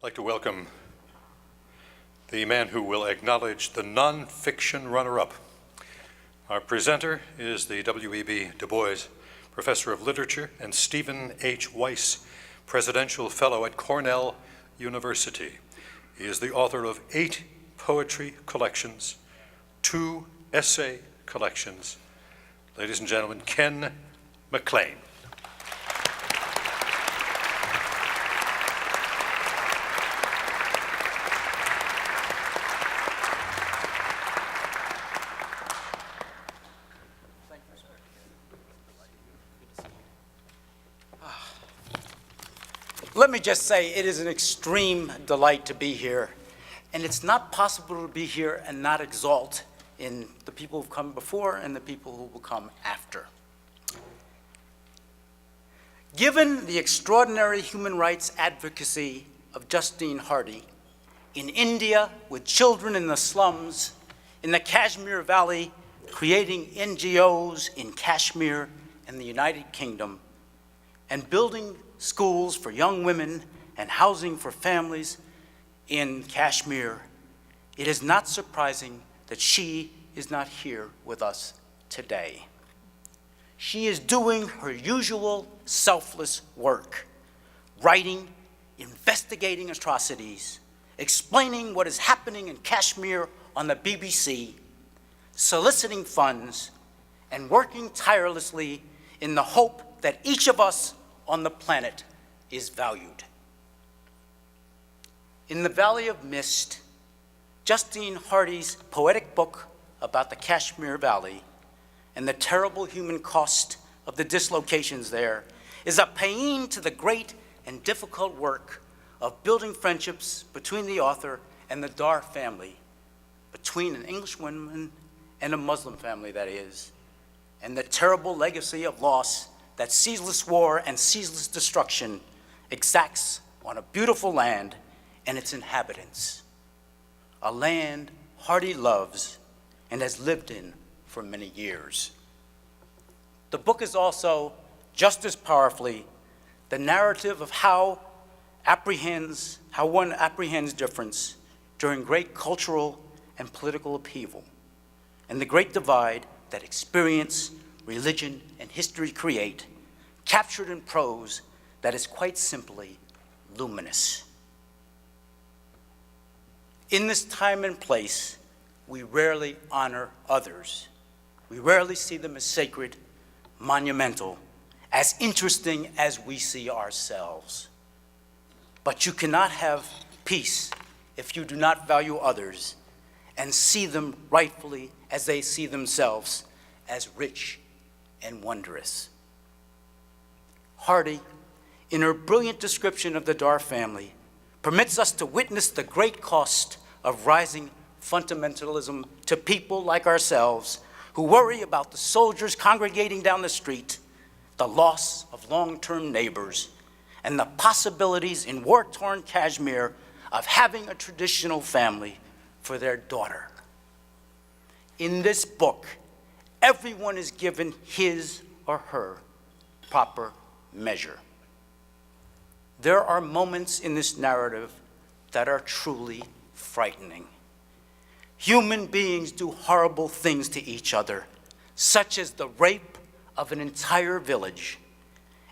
like to welcome the man who will acknowledge the nonfiction runner-up. Our presenter is the W.E.B. Du Bois Professor of Literature and Stephen H. Weiss Presidential Fellow at Cornell University. He is the author of 8 poetry collections, 2 essay collections. Ladies and gentlemen, Ken McLean. Let me just say it is an extreme delight to be here, and it's not possible to be here and not exalt in the people who've come before and the people who will come after. Given the extraordinary human rights advocacy of Justine Hardy, in India with children in the slums, in the Kashmir Valley, creating NGOs in Kashmir and the United Kingdom, and building schools for young women and housing for families in Kashmir, it is not surprising that she is not here with us today. She is doing her usual selfless work, writing, investigating atrocities, explaining what is happening in Kashmir on the BBC, soliciting funds, and working tirelessly in the hope that each of us on the planet is valued. In the Valley of Mist, Justine Hardy's poetic book about the Kashmir Valley and the terrible human cost of the dislocations there is a paean to the great and difficult work of building friendships between the author and the Dar family, between an Englishwoman and a Muslim family, that is, and the terrible legacy of loss that ceaseless war and ceaseless destruction exacts on a beautiful land and its inhabitants, a land Hardy loves and has lived in for many years. The book is also, just as powerfully, the narrative of how one apprehends difference during great cultural and political upheaval, and the great divide that experience, religion, and history create, captured in prose that is quite simply luminous. In this time and place, we rarely honor others. We rarely see them as sacred, monumental, as interesting as we see ourselves. But you cannot have peace if you do not value others and see them rightfully as they see themselves, as rich and wondrous. Hardy, in her brilliant description of the Dar family, permits us to witness the great cost of rising fundamentalism to people like ourselves who worry about the soldiers congregating down the street, the loss of long-term neighbors, and the possibilities in war-torn Kashmir of having a traditional family for their daughter. In this book, everyone is given his or her proper measure. There are moments in this narrative that are truly frightening. Human beings do horrible things to each other, such as the rape of an entire village,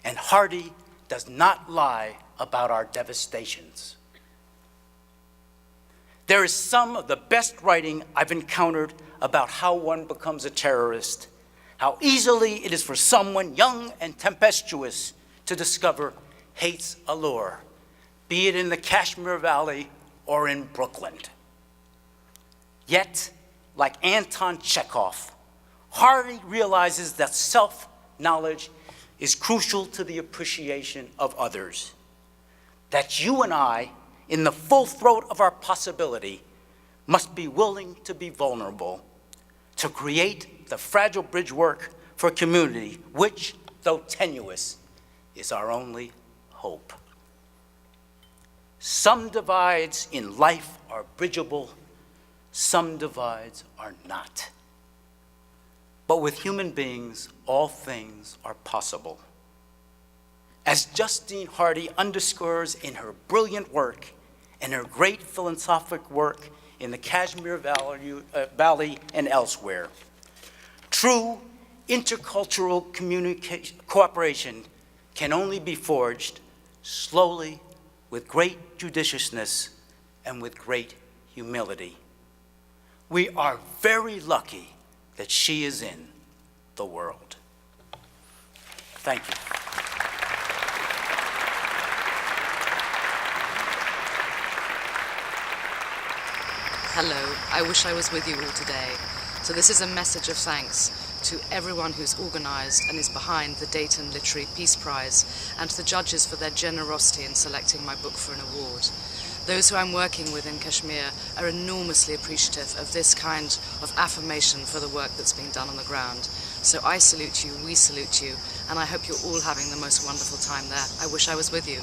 and Hardy does not lie about our devastations. There is some of the best writing I've encountered about how one becomes a terrorist, how easily it is for someone young and tempestuous to discover hate's allure, be it in the Kashmir Valley or in Brooklyn. Yet, like Anton Chekhov, Hardy realizes that self-knowledge is crucial to the appreciation of others, that you and I, in the full throat of our possibility, must be willing to be vulnerable, to create the fragile bridge work for community, which, though tenuous, is our only hope. Some divides in life are bridgeable, some divides are not. But with human beings, all things are possible. As Justine Hardy underscores in her brilliant work, and her great philanthropic work in the Kashmir Valley and elsewhere. True intercultural cooperation can only be forged slowly, with great judiciousness, and with great humility. We are very lucky that she is in the world. Thank you. Hello, I wish I was with you all today. So this is a message of thanks to everyone who's organised and is behind the Dayton Literary Peace Prize, and to the judges for their generosity in selecting my book for an award. Those who I'm working with in Kashmir are enormously appreciative of this kind of affirmation for the work that's being done on the ground. So I salute you, we salute you, and I hope you're all having the most wonderful time there. I wish I was with you.